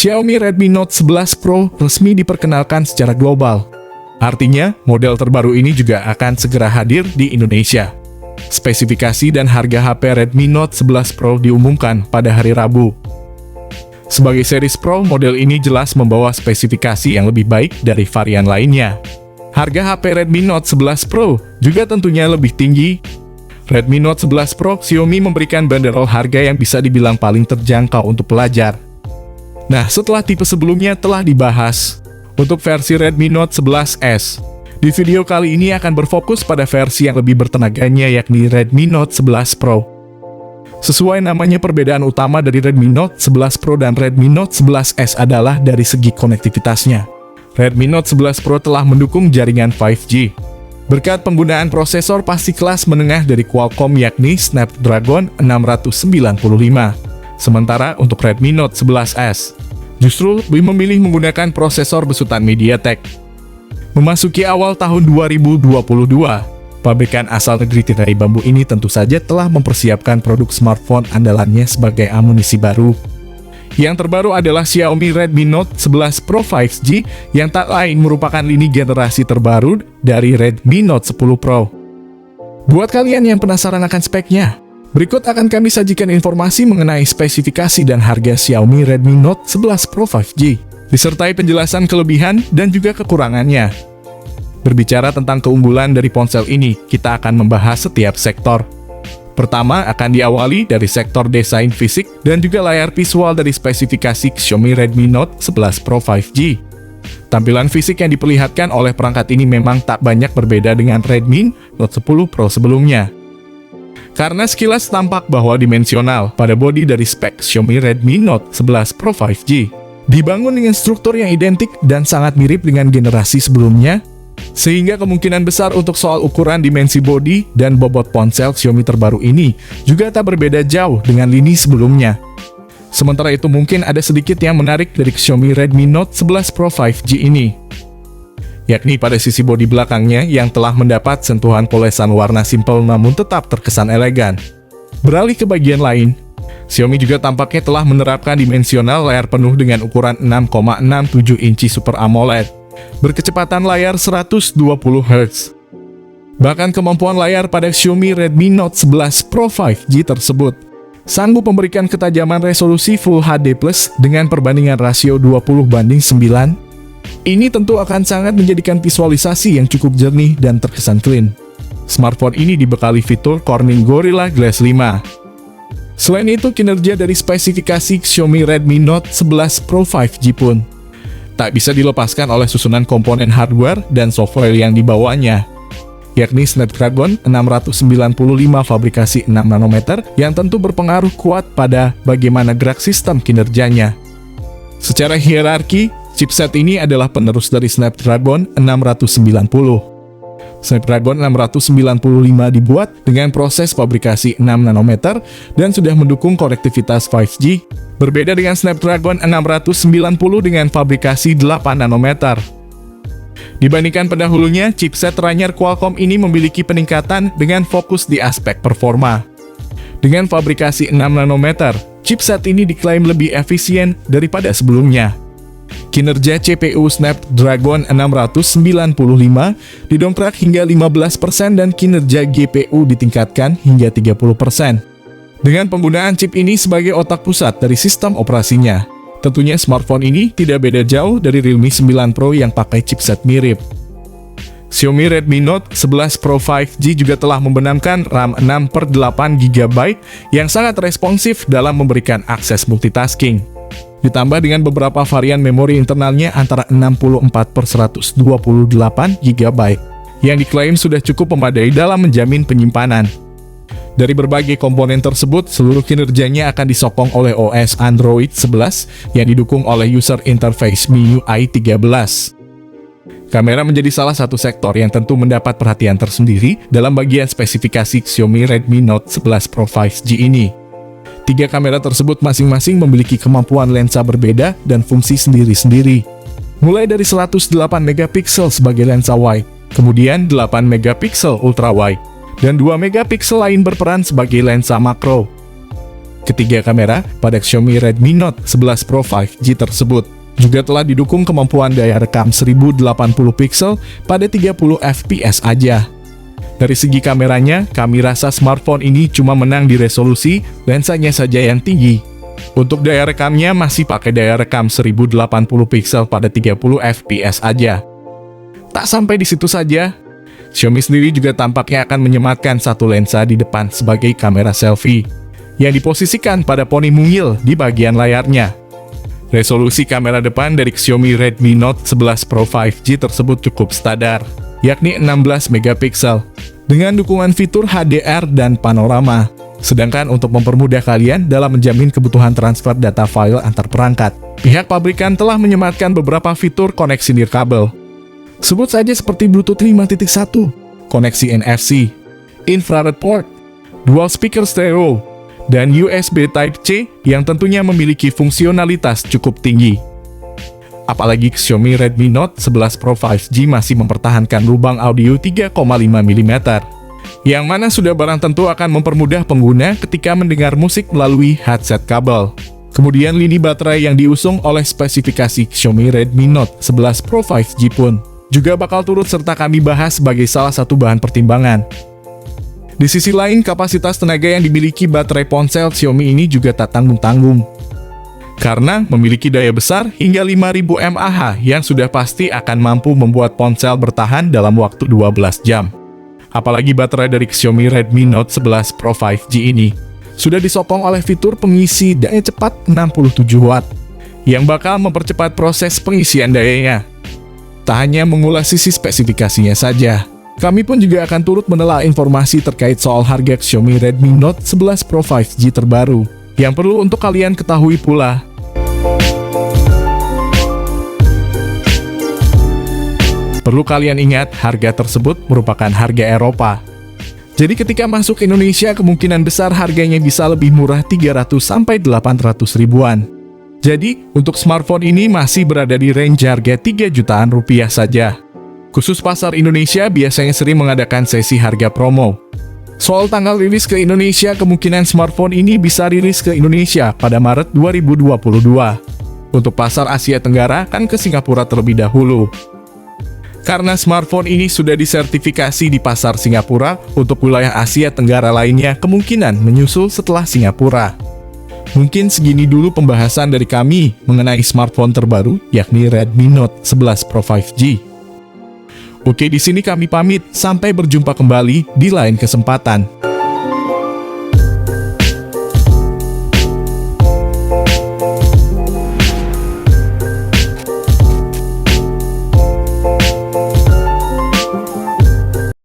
Xiaomi Redmi Note 11 Pro resmi diperkenalkan secara global. Artinya, model terbaru ini juga akan segera hadir di Indonesia. Spesifikasi dan harga HP Redmi Note 11 Pro diumumkan pada hari Rabu. Sebagai series Pro, model ini jelas membawa spesifikasi yang lebih baik dari varian lainnya. Harga HP Redmi Note 11 Pro juga tentunya lebih tinggi. Redmi Note 11 Pro, Xiaomi memberikan banderol harga yang bisa dibilang paling terjangkau untuk pelajar. Nah, setelah tipe sebelumnya telah dibahas, untuk versi Redmi Note 11S, di video kali ini akan berfokus pada versi yang lebih bertenaganya, yakni Redmi Note 11 Pro. Sesuai namanya, perbedaan utama dari Redmi Note 11 Pro dan Redmi Note 11S adalah dari segi konektivitasnya. Redmi Note 11 Pro telah mendukung jaringan 5G. Berkat penggunaan prosesor pasti kelas menengah dari Qualcomm yakni Snapdragon 695. Sementara untuk Redmi Note 11S, justru lebih memilih menggunakan prosesor besutan MediaTek. Memasuki awal tahun 2022, pabrikan asal negeri tirai bambu ini tentu saja telah mempersiapkan produk smartphone andalannya sebagai amunisi baru. Yang terbaru adalah Xiaomi Redmi Note 11 Pro 5G yang tak lain merupakan lini generasi terbaru dari Redmi Note 10 Pro. Buat kalian yang penasaran akan speknya, berikut akan kami sajikan informasi mengenai spesifikasi dan harga Xiaomi Redmi Note 11 Pro 5G, disertai penjelasan kelebihan dan juga kekurangannya. Berbicara tentang keunggulan dari ponsel ini, kita akan membahas setiap sektor. Pertama, akan diawali dari sektor desain fisik dan juga layar visual dari spesifikasi Xiaomi Redmi Note 11 Pro 5G. Tampilan fisik yang diperlihatkan oleh perangkat ini memang tak banyak berbeda dengan Redmi Note 10 Pro sebelumnya. Karena sekilas tampak bahwa dimensional pada bodi dari spek Xiaomi Redmi Note 11 Pro 5G dibangun dengan struktur yang identik dan sangat mirip dengan generasi sebelumnya, sehingga kemungkinan besar untuk soal ukuran dimensi bodi dan bobot ponsel Xiaomi terbaru ini juga tak berbeda jauh dengan lini sebelumnya. Sementara itu mungkin ada sedikit yang menarik dari Xiaomi Redmi Note 11 Pro 5G ini, yakni pada sisi bodi belakangnya yang telah mendapat sentuhan polesan warna simpel namun tetap terkesan elegan. Beralih ke bagian lain, Xiaomi juga tampaknya telah menerapkan dimensional layar penuh dengan ukuran 6,67 inci Super AMOLED, berkecepatan layar 120 Hz. Bahkan kemampuan layar pada Xiaomi Redmi Note 11 Pro 5G tersebut sanggup memberikan ketajaman resolusi Full HD+ dengan perbandingan rasio 20:9. Ini tentu akan sangat menjadikan visualisasi yang cukup jernih dan terkesan clean. Smartphone ini dibekali fitur Corning Gorilla Glass 5. Selain itu, kinerja dari spesifikasi Xiaomi Redmi Note 11 Pro 5G pun tak bisa dilepaskan oleh susunan komponen hardware dan software yang dibawanya, yakni Snapdragon 695 fabrikasi 6 nanometer yang tentu berpengaruh kuat pada bagaimana gerak sistem kinerjanya. Secara hierarki, chipset ini adalah penerus dari Snapdragon 690. Snapdragon 695 dibuat dengan proses fabrikasi 6 nanometer dan sudah mendukung konektivitas 5G, berbeda dengan Snapdragon 690 dengan fabrikasi 8 nanometer. Dibandingkan pendahulunya, chipset teranyar Qualcomm ini memiliki peningkatan dengan fokus di aspek performa. Dengan fabrikasi 6 nanometer, chipset ini diklaim lebih efisien daripada sebelumnya. Kinerja CPU Snapdragon 695 didongkrak hingga 15% dan kinerja GPU ditingkatkan hingga 30%. Dengan penggunaan chip ini sebagai otak pusat dari sistem operasinya, tentunya smartphone ini tidak beda jauh dari Realme 9 Pro yang pakai chipset mirip. Xiaomi Redmi Note 11 Pro 5G juga telah membenamkan RAM 6/8GB yang sangat responsif dalam memberikan akses multitasking. Ditambah dengan beberapa varian memori internalnya antara 64/128GB yang diklaim sudah cukup memadai dalam menjamin penyimpanan. Dari berbagai komponen tersebut, seluruh kinerjanya akan disokong oleh OS Android 11 yang didukung oleh user interface MIUI 13. Kamera menjadi salah satu sektor yang tentu mendapat perhatian tersendiri dalam bagian spesifikasi Xiaomi Redmi Note 11 Pro 5G ini. 3 kamera tersebut masing-masing memiliki kemampuan lensa berbeda dan fungsi sendiri-sendiri. Mulai dari 108 megapiksel sebagai lensa wide, kemudian 8 megapiksel ultra wide, dan 2 megapiksel lain berperan sebagai lensa makro. Ketiga kamera pada Xiaomi Redmi Note 11 Pro 5G tersebut juga telah didukung kemampuan daya rekam 1080 pixel pada 30 fps aja. Dari segi kameranya, kami rasa smartphone ini cuma menang di resolusi lensanya saja yang tinggi. Untuk daya rekamnya masih pakai daya rekam 1080 pixel pada 30 fps aja. Tak sampai di situ saja, Xiaomi sendiri juga tampaknya akan menyematkan satu lensa di depan sebagai kamera selfie yang diposisikan pada poni mungil di bagian layarnya. Resolusi kamera depan dari Xiaomi Redmi Note 11 Pro 5G tersebut cukup standar, yakni 16 megapiksel, dengan dukungan fitur HDR dan panorama. Sedangkan untuk mempermudah kalian dalam menjamin kebutuhan transfer data file antar perangkat, pihak pabrikan telah menyematkan beberapa fitur koneksi nirkabel. Sebut saja seperti Bluetooth 5.1, koneksi NFC, infrared port, dual speaker stereo, dan USB Type-C yang tentunya memiliki fungsionalitas cukup tinggi. Apalagi Xiaomi Redmi Note 11 Pro 5G masih mempertahankan lubang audio 3,5 mm, yang mana sudah barang tentu akan mempermudah pengguna ketika mendengar musik melalui headset kabel. Kemudian lini baterai yang diusung oleh spesifikasi Xiaomi Redmi Note 11 Pro 5G pun juga bakal turut serta kami bahas sebagai salah satu bahan pertimbangan. Di sisi lain, kapasitas tenaga yang dimiliki baterai ponsel Xiaomi ini juga tak tanggung-tanggung, karena memiliki daya besar hingga 5000 mAh yang sudah pasti akan mampu membuat ponsel bertahan dalam waktu 12 jam. Apalagi baterai dari Xiaomi Redmi Note 11 Pro 5G ini sudah disokong oleh fitur pengisi daya cepat 67 Watt yang bakal mempercepat proses pengisian dayanya. Tak hanya mengulas sisi spesifikasinya saja, kami pun juga akan turut menelaah informasi terkait soal harga Xiaomi Redmi Note 11 Pro 5G terbaru yang perlu untuk kalian ketahui pula. Perlu kalian ingat, harga tersebut merupakan harga Eropa. Jadi ketika masuk ke Indonesia, kemungkinan besar harganya bisa lebih murah 300-800 ribuan. Jadi, untuk smartphone ini masih berada di range harga 3 jutaan rupiah saja. Khusus pasar Indonesia biasanya sering mengadakan sesi harga promo. Soal tanggal rilis ke Indonesia, kemungkinan smartphone ini bisa rilis ke Indonesia pada Maret 2022. Untuk pasar Asia Tenggara, kan ke Singapura terlebih dahulu. Karena smartphone ini sudah disertifikasi di pasar Singapura, untuk wilayah Asia Tenggara lainnya kemungkinan menyusul setelah Singapura. Mungkin segini dulu pembahasan dari kami mengenai smartphone terbaru, yakni Redmi Note 11 Pro 5G. Oke, di sini kami pamit. Sampai berjumpa kembali di lain kesempatan.